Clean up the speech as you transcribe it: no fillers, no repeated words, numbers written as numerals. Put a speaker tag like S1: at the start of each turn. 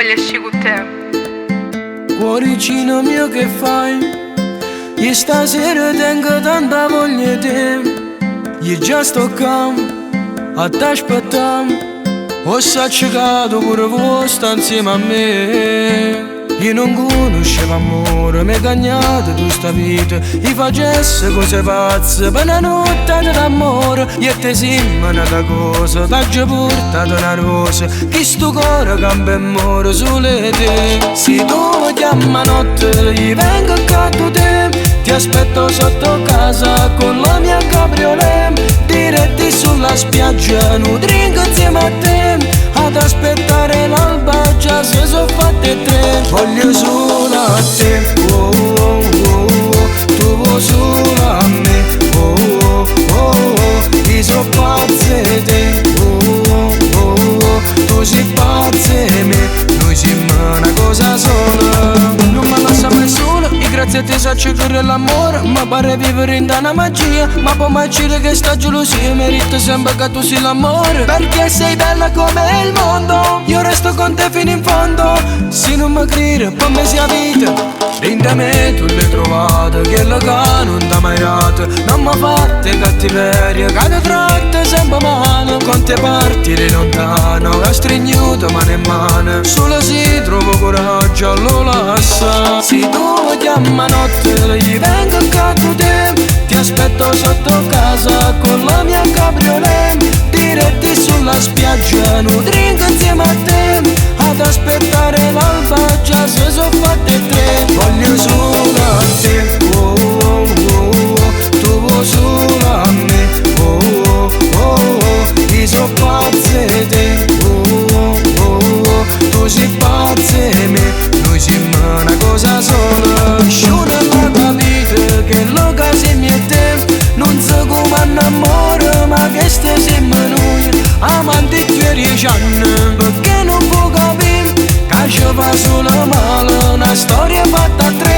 S1: meglio esci con te.
S2: Cuoricino mio che fai? Io stasera tengo tanta voglia di te. Io già sto qua a t'aspettare. Ho saccicato pure voi sta insieme a me. Io non conoscevo amore, mi cagnato tu sta vita. Io facesse cose pazze per una notte d'amore. Io te siamo una cosa, t'ho portato una rosa. Chi sto cuore cambia e muore solo te. Se tu mi chiami a notte, io vengo accanto a te. Ti aspetto sotto casa con la mia cabriolet. Diretti sulla spiaggia, un drink insieme a te. Ad aspettare l'alba già si sono fatte tre. Voglio solo a te, oh, oh, oh, oh. Tu vuoi solo a me, oh, oh, oh, oh. Io sono pazzo di te, oh, oh, oh, oh. Tu sei pazzo di me, noi siamo una cosa sola. Non mi lascia mai sola, e grazie a te so cercare l'amore. Ma pare vivere in una magia, ma può mai dire che sta gelosia merita sempre che tu sia l'amore. Perché sei bella come il mondo, io resto con te fino in fondo. Se non mi credi, poi mi sia vita. Dentro me tu l'hai trovata, che la che non t'ha mai dato. Non mi fatte cattiveria, che ti tratta sempre male. Con te partire lontano, ho stregnuto mano in mano. Solo se trovo coraggio allora lascia. Se tu mi chiami a notte, io vengo accanto a te. Ti aspetto sotto casa con la mia cabriolet. Diretti sulla spiaggia, un drink insieme a te. Ad aspettare l'alba già si sono fatte tre. Voglio solo a te, oh, oh, oh, oh. Tu vuoi solo a me, oh, oh, oh, oh. Io sono pazzo di te, oh, oh, oh, oh. Tu sei pazzo di me, noi siamo una cosa sola. Nessuno l'ha capito che loca siamo e te. Non so come annamore, ma che ste siamo noi. Amanti più 10 anni, perché non può capire che ci fa solo male. Una storia fatta a tre.